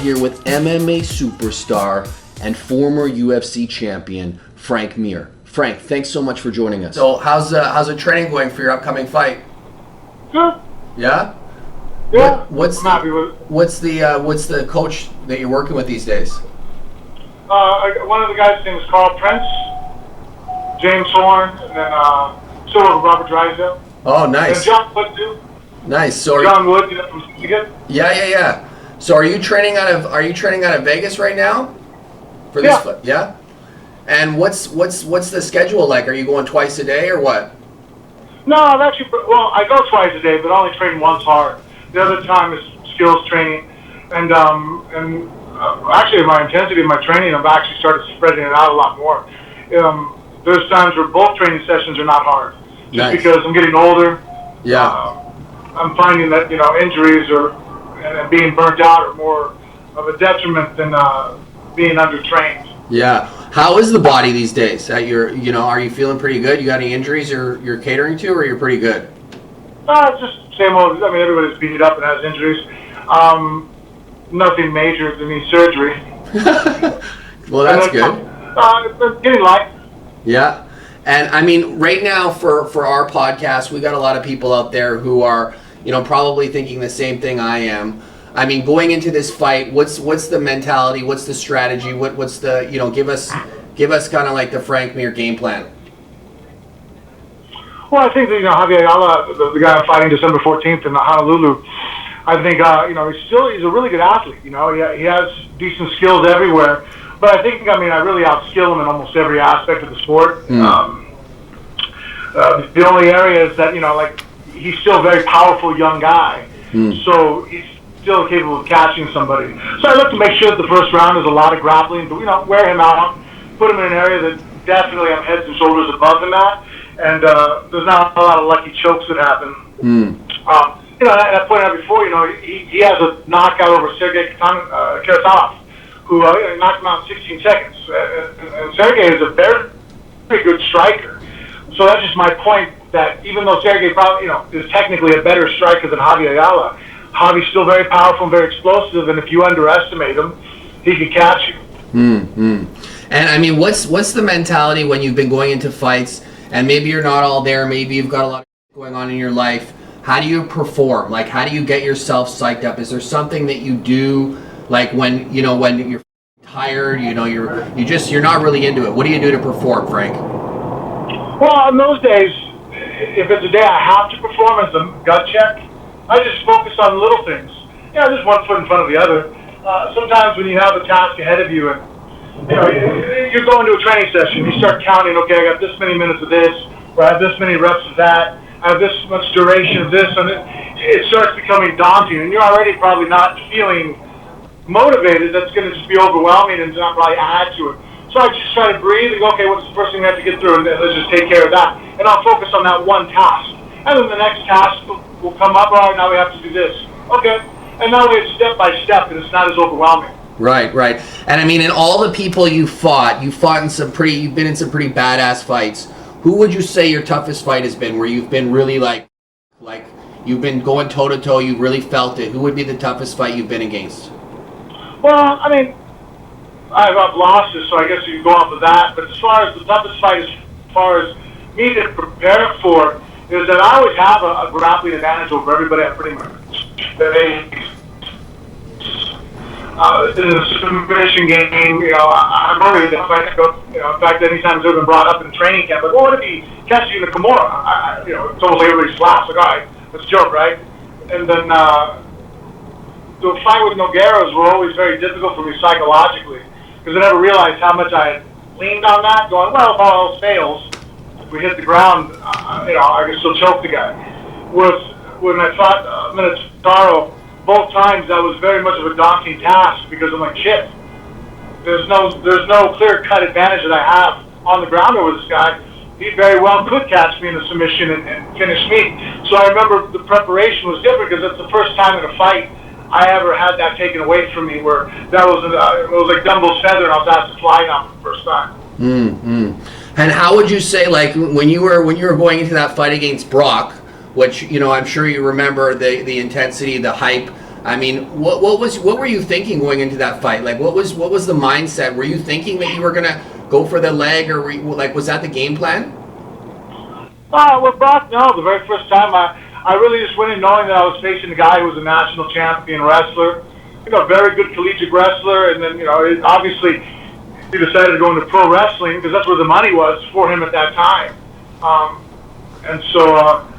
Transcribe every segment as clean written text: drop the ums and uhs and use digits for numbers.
here with MMA superstar and former UFC champion, Frank Mir. Frank, thanks so much for joining us. So how's the training going for your upcoming fight? Good. Yeah? Yeah. What's the coach that you're working with these days? One of the guys' name is Carl Prince, James Horn, and then Robert Drysdale. Oh, nice. And John Wood too. Nice. So John Wood, from Michigan. Yeah. So are you training out of Vegas right now? For this fight? Yeah. And what's the schedule like? Are you going twice a day or what? No, I go twice a day, but I only train once hard. The other time is skills training, and actually my intensity of my training, I've actually started spreading it out a lot more. There's times where both training sessions are not hard, just nice. Because I'm getting older. Yeah. I'm finding that injuries and being burnt out are more of a detriment than being undertrained. Yeah. How is the body these days? Are you feeling pretty good? You got any injuries you're catering to, or you're pretty good? It's just same old. I mean, everybody's beat up and has injuries. Nothing major than knee surgery. Well, that's good. It's getting light. Yeah. And I mean, right now for our podcast, we got a lot of people out there who are, probably thinking the same thing I am. I mean, going into this fight, what's the mentality? What's the strategy? What's the, give us kind of like the Frank Mir game plan. Well, I think that, Javier Ayala, the guy I'm fighting December 14th in Honolulu, I think, he's a really good athlete. He has decent skills everywhere. But I think, I really outskill him in almost every aspect of the sport. The only area is that, he's still a very powerful young guy. So he's still capable of catching somebody. So I look to make sure that the first round is a lot of grappling, but, wear him out, put him in an area that definitely I'm heads and shoulders above him at. And there's not a lot of lucky chokes that happen. I pointed out before, he has a knockout over Sergey Karatanov, who knocked him out in 16 seconds. And Sergey is a very, very good striker. So that's just my point, that even though Sergey probably, is technically a better striker than Javier Ayala, Javi's still very powerful and very explosive, and if you underestimate him, he can catch you. And I mean, what's the mentality when you've been going into fights, and maybe you're not all there, maybe you've got a lot of going on in your life? How do you perform? Like, how do you get yourself psyched up? Is there something that you do, like when you're tired, you're not really into it? What do you do to perform, Frank? Well, in those days, if it's a day I have to perform as a gut check, I just focus on little things. Just one foot in front of the other. Sometimes when you have a task ahead of you and you're going to a training session, you start counting, okay, I got this many minutes of this, or I have this many reps of that, I have this much duration of this, and it starts becoming daunting, and you're already probably not feeling motivated. That's going to just be overwhelming and not probably add to it. So I just try to breathe and go, okay, what's the first thing we have to get through, and let's just take care of that. And I'll focus on that one task. And then the next task will come up, all right, now we have to do this. Okay. And now it's step by step, and it's not as overwhelming. Right. And I mean, in all the people you've been in some pretty badass fights. Who would you say your toughest fight has been, where you've been really like you've been going toe to toe, you really felt it? Who would be the toughest fight you've been against? Well, I mean, I've losses, so I guess you can go off of that. But as far as the toughest fight, as far as me to prepare for, is that I always have a grappling advantage over everybody I pretty much in the submission game, I'm worried that if I go, in fact, anytime it's been brought up in training camp, like, well, what if he catches you in the Kimura? It's almost like everybody slaps, like, all right, that's a joke, right? And then the fight with Nogueiras were always very difficult for me psychologically, because I never realized how much I had leaned on that, going, well, if all else fails, if we hit the ground, I can still choke the guy. Whereas when I fought Minotauro, both times that was very much of a daunting task, because I'm like, shit, there's no clear-cut advantage that I have on the ground over this guy. He very well could catch me in the submission and finish me. So I remember the preparation was different, because that's the first time in a fight I ever had that taken away from me, where that was it was like Dumble's feather, and I was asked to fly down for the first time. And how would you say, like, when you were going into that fight against Brock, which I'm sure you remember the intensity, the hype. I mean, what were you thinking going into that fight? Like, what was the mindset? Were you thinking that you were gonna go for the leg, or was that the game plan? With Brock, no. The very first time, I really just went in knowing that I was facing a guy who was a national champion wrestler, very good collegiate wrestler, and then obviously he decided to go into pro wrestling because that's where the money was for him at that time. And so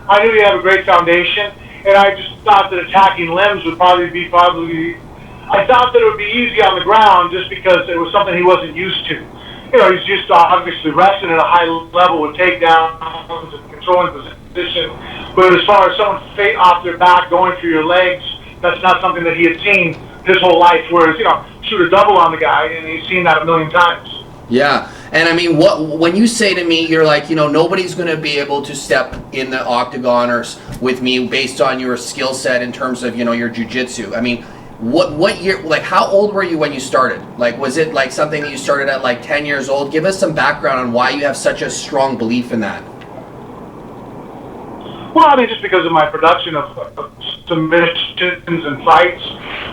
I knew he had a great foundation, and I just thought that attacking limbs would I thought that it would be easy on the ground just because it was something he wasn't used to. He's used to obviously wrestling at a high level with takedowns and controlling position. But as far as someone off their back going through your legs, that's not something that he had seen his whole life. Whereas, shoot a double on the guy, and he's seen that a million times. Yeah, and I mean, when you say to me, you're like, nobody's going to be able to step in the octagon or with me based on your skill set in terms of, your jiu-jitsu. I mean, what year, like, how old were you when you started? Like, was it like something that you started at like 10 years old? Give us some background on why you have such a strong belief in that. Well, I mean, just because of my production of submissions and fights.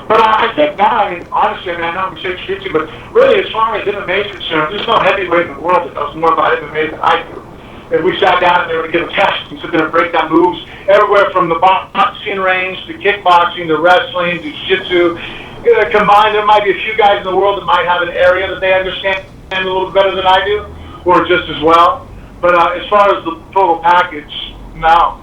But I think now, honestly, I know I'm 6'2", but really, as far as MMA is concerned, there's no heavyweight in the world that knows more about MMA than I do. If we sat down and they were to give a test and sit there and break down moves, everywhere from the boxing range to kickboxing to wrestling to jiu-jitsu, combined, there might be a few guys in the world that might have an area that they understand a little better than I do, or just as well. But as far as the total package, no.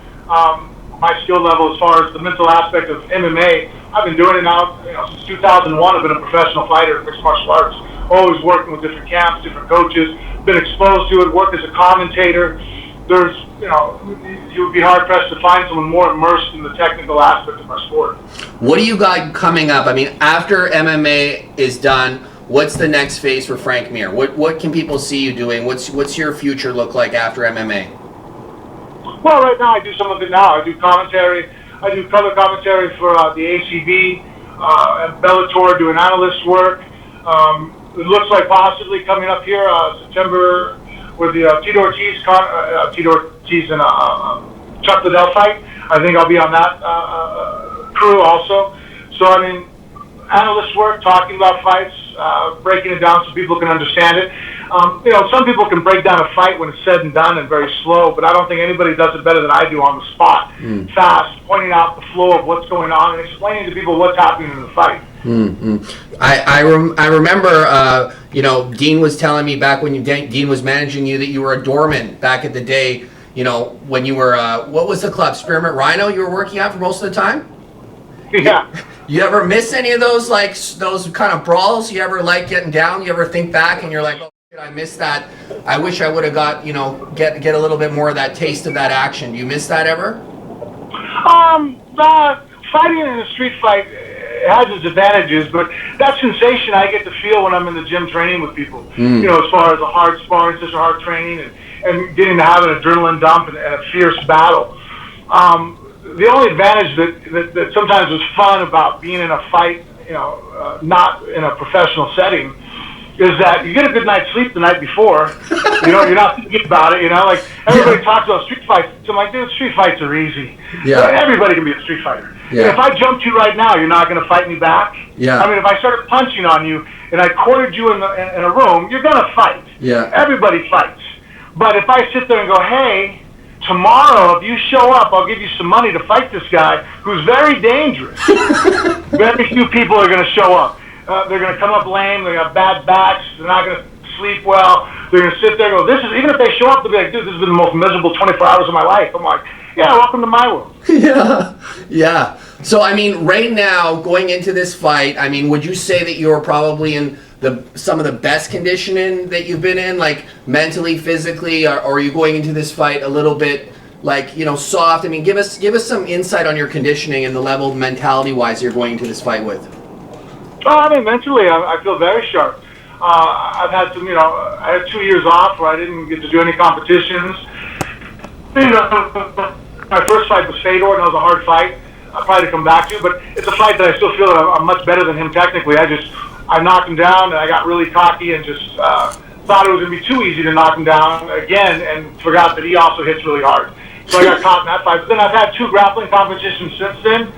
My skill level as far as the mental aspect of MMA, I've been doing it now since 2001. I've been a professional fighter in mixed martial arts, always working with different camps, different coaches, been exposed to it, worked as a commentator. There's, you would be hard-pressed to find someone more immersed in the technical aspect of our sport. What do you got coming up? I mean, after MMA is done, what's the next phase for Frank Mir? What can people see you doing? What's your future look like after MMA? Well, right now I do some of it now. I do commentary. I do color commentary for the ACB, and Bellator, doing analyst work. It looks like possibly coming up here September with the Tito Ortiz and Chuck Liddell fight. I think I'll be on that crew also. So, I mean, analyst work, talking about fights, breaking it down so people can understand it. Some people can break down a fight when it's said and done and very slow, but I don't think anybody does it better than I do on the spot. Fast, pointing out the flow of what's going on and explaining to people what's happening in the fight. I remember, Dean was telling me back when Dean was managing you that you were a doorman back at the day, when you were, what was the club, Spearmint Rhino you were working at for most of the time? Yeah. You ever miss any of those, like, those kind of brawls? You ever like getting down? You ever think back and you're like, oh, I missed that. I wish I would have got, get a little bit more of that taste of that action. Do you miss that ever? Fighting in a street fight has its advantages, but that sensation I get to feel when I'm in the gym training with people. As far as a hard sparring session, hard training, and getting to have an adrenaline dump and a fierce battle. The only advantage that sometimes was fun about being in a fight, not in a professional setting, is that you get a good night's sleep the night before. You're not thinking about it. Like everybody talks about street fights. So I'm like, dude, street fights are easy. Yeah. Everybody can be a street fighter. Yeah. If I jumped you right now, you're not going to fight me back. Yeah. I mean, if I started punching on you and I cornered you in a room, you're going to fight. Yeah. Everybody fights. But if I sit there and go, hey, tomorrow, if you show up, I'll give you some money to fight this guy who's very dangerous. Very few people are going to show up. They're going to come up lame. They're going to have bad backs. They're not going to sleep well. They're going to sit there and go, even if they show up, they'll be like, dude, this has been the most miserable 24 hours of my life. I'm like, yeah, welcome to my world. Yeah. So, I mean, right now, going into this fight, I mean, would you say that you're probably in some of the best conditioning that you've been in, like mentally, physically, or are you going into this fight a little bit like, soft? I mean, give us some insight on your conditioning and the level mentality-wise you're going into this fight with. I mean, mentally, I feel very sharp. I've had some, I had 2 years off where I didn't get to do any competitions. My first fight was Fedor, and that was a hard fight. I'll probably come back to, but it's a fight that I still feel that I'm much better than him technically. I knocked him down, and I got really cocky and just thought it was going to be too easy to knock him down again, and forgot that he also hits really hard. So I got caught in that fight. But then I've had 2 grappling competitions since then.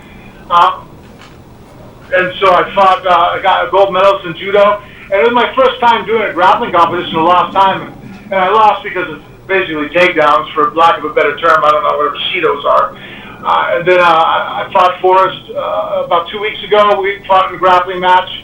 and so I fought. I got a gold medalist in judo, and it was my first time doing a grappling competition a long time, and I lost because it's basically takedowns, for lack of a better term. I don't know whatever Shidos are. And then I fought Forrest about 2 weeks ago. We fought in a grappling match.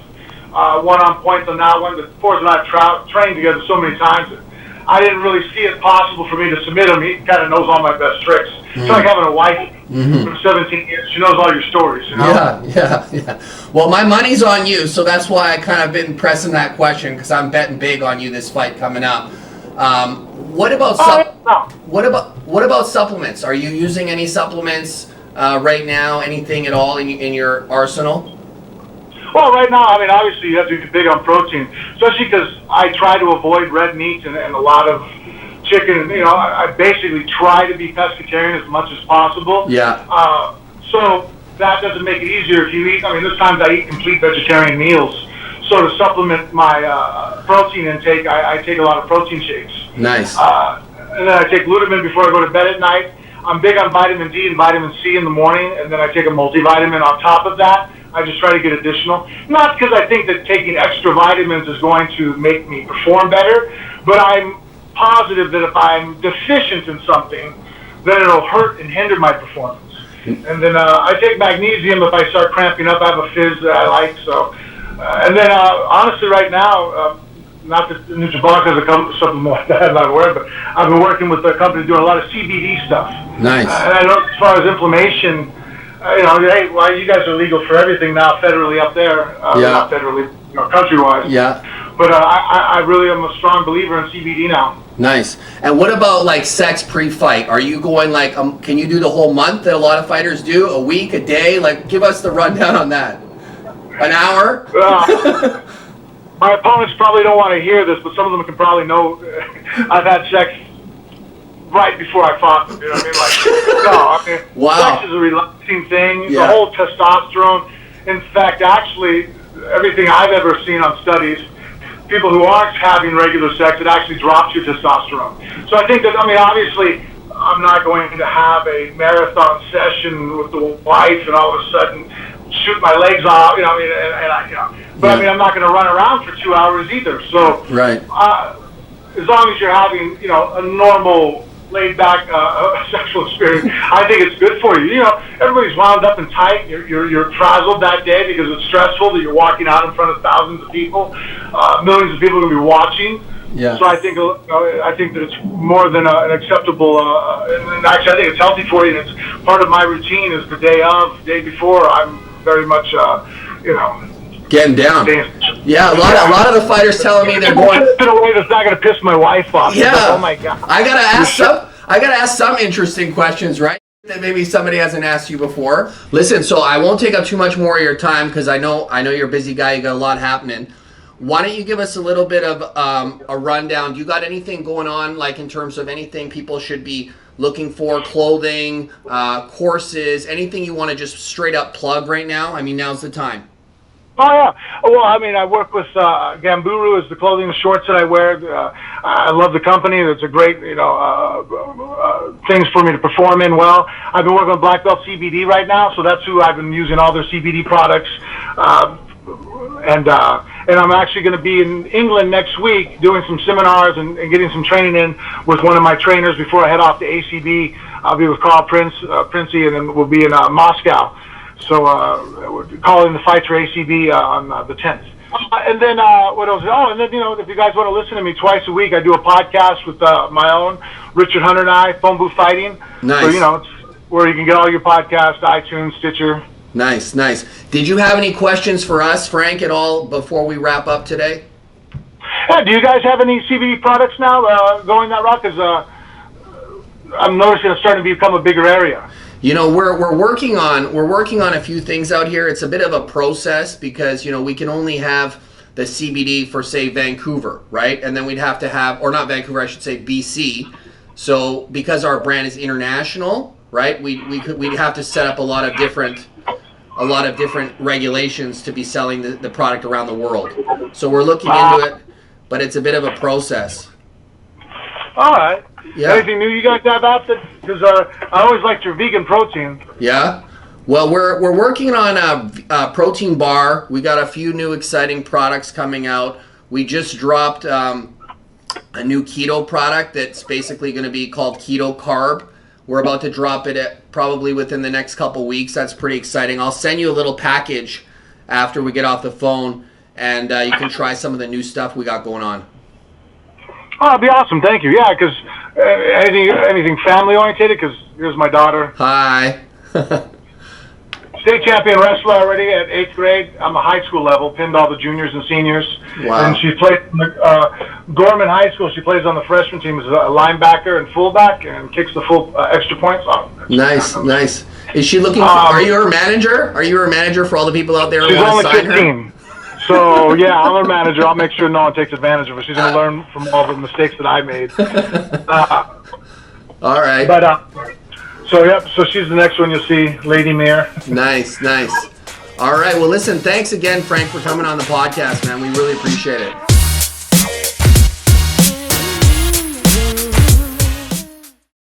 One on points on that one. But Forrest and I have trained together so many times that I didn't really see it possible for me to submit him. He kind of knows all my best tricks. It's like having a wife for 17 years. She knows all your stories, you know? Yeah. Well, my money's on you, so that's why I kind of been pressing that question, because I'm betting big on you this fight coming up. What about what about supplements? Are you using any supplements right now? Anything at all in your arsenal? Well, right now, I mean, obviously you have to be big on protein, especially because I try to avoid red meat and a lot of chicken. You know, I basically try to be pescatarian as much as possible. Yeah. So that doesn't make it easier if you eat. I mean, there's times I eat complete vegetarian meals. So to supplement my protein intake, I take a lot of protein shakes. Nice. And then I take glutamine before I go to bed at night. I'm big on vitamin D and vitamin C in the morning, and then I take a multivitamin on top of that. I just try to get additional. Not because I think that taking extra vitamins is going to make me perform better, but I'm positive that if I'm deficient in something, then it'll hurt and hinder my performance. And then I take magnesium if I start cramping up. I have a fizz that I like. So, and then honestly, right now, not that Nutrabolics has a something like that, I'm not aware, but I've been working with a company doing a lot of CBD stuff. Nice. And I know as far as inflammation, you know, hey, well, you guys are legal for everything now, federally up there. Not federally, you know, countrywide. Yeah. But I really am a strong believer in CBD now. Nice. And what about like sex pre-fight? Are you going like, can you do the whole month that a lot of fighters do? A week, a day? Like, give us the rundown on that. An hour? My opponents probably don't want to hear this, but some of them can probably know I've had sex right before I fought them. You know what I mean? Like, no, I mean, wow. Sex is a relaxing thing. Yeah. The whole testosterone. In fact, actually, everything I've ever seen on studies, people who aren't having regular sex, it actually drops your testosterone. So I think that, I mean, obviously, I'm not going to have a marathon session with the wife and all of a sudden shoot my legs off, you know, I mean, and I, you know. But I mean, I'm not going to run around for 2 hours either. So, right. As long as you're having, you know, a normal, laid-back sexual experience, I think it's good for you. You know, everybody's wound up and tight. You're frazzled that day because it's stressful that you're walking out in front of thousands of people. Millions of people are going to be watching. Yeah. So I think that it's more than an acceptable. And actually, I think it's healthy for you. And it's part of my routine. Is the day before. I'm very much, you know, getting down. Yeah, a lot of the fighters telling me they're going in a way that's not going to piss my wife off. Yeah. Like, oh my God. I gotta ask some interesting questions, right? That maybe somebody hasn't asked you before. Listen, so I won't take up too much more of your time because I know you're a busy guy. You got a lot happening. Why don't you give us a little bit of a rundown? Do you got anything going on, like in terms of anything people should be looking for, clothing, courses, anything you want to just straight up plug right now? I mean, now's the time. Oh yeah. Well, I mean, I work with Gamburu is the clothing, the shorts that I wear. I love the company. It's a great, you know, things for me to perform in well. I've been working with Black Belt CBD right now, so that's who I've been using all their CBD products. And I'm actually going to be in England next week doing some seminars and getting some training in with one of my trainers before I head off to ACB. I'll be with Carl Princey, and then we'll be in Moscow. So we're calling the fights for ACB on the 10th. And then what else? Oh, and then, you know, if you guys want to listen to me twice a week, I do a podcast with my own, Richard Hunter and I, Phone Booth Fighting. Nice. So, you know, it's where you can get all your podcasts, iTunes, Stitcher. Nice. Did you have any questions for us, Frank, at all before we wrap up today? Yeah, do you guys have any CBD products now going that route? Because I'm noticing it's starting to become a bigger area. You know, we're working on a few things out here. It's a bit of a process because, you know, we can only have the CBD for, say, Vancouver, right? And then we'd have to have, or not Vancouver, I should say BC. So because our brand is international, right? We'd have to set up a lot of different regulations to be selling the product around the world. So we're looking into it, but it's a bit of a process. All right. Yeah. Anything new you guys have out there? Because I always liked your vegan protein. Yeah. Well, we're working on a protein bar. We got a few new exciting products coming out. We just dropped a new keto product that's basically going to be called Keto Carb. We're about to drop it probably within the next couple weeks. That's pretty exciting. I'll send you a little package after we get off the phone, and you can try some of the new stuff we got going on. Oh, that'd be awesome. Thank you. Yeah, because anything family oriented. Because here's my daughter. Hi. State champion wrestler already at 8th grade. I'm a high school level, pinned all the juniors and seniors. Wow. And she played in Gorman High School. She plays on the freshman team as a linebacker and fullback and kicks the full extra points. Oh, Nice. Is she looking for, are you her manager? Are you her manager for all the people out there who she's want to only sign 15. her? So, yeah, I'm her manager. I'll make sure no one takes advantage of her. She's going to learn from all the mistakes that I made. All right. But, so she's the next one you'll see, Lady Mayor. Nice. All right. Well, listen, thanks again, Frank, for coming on the podcast, man. We really appreciate it.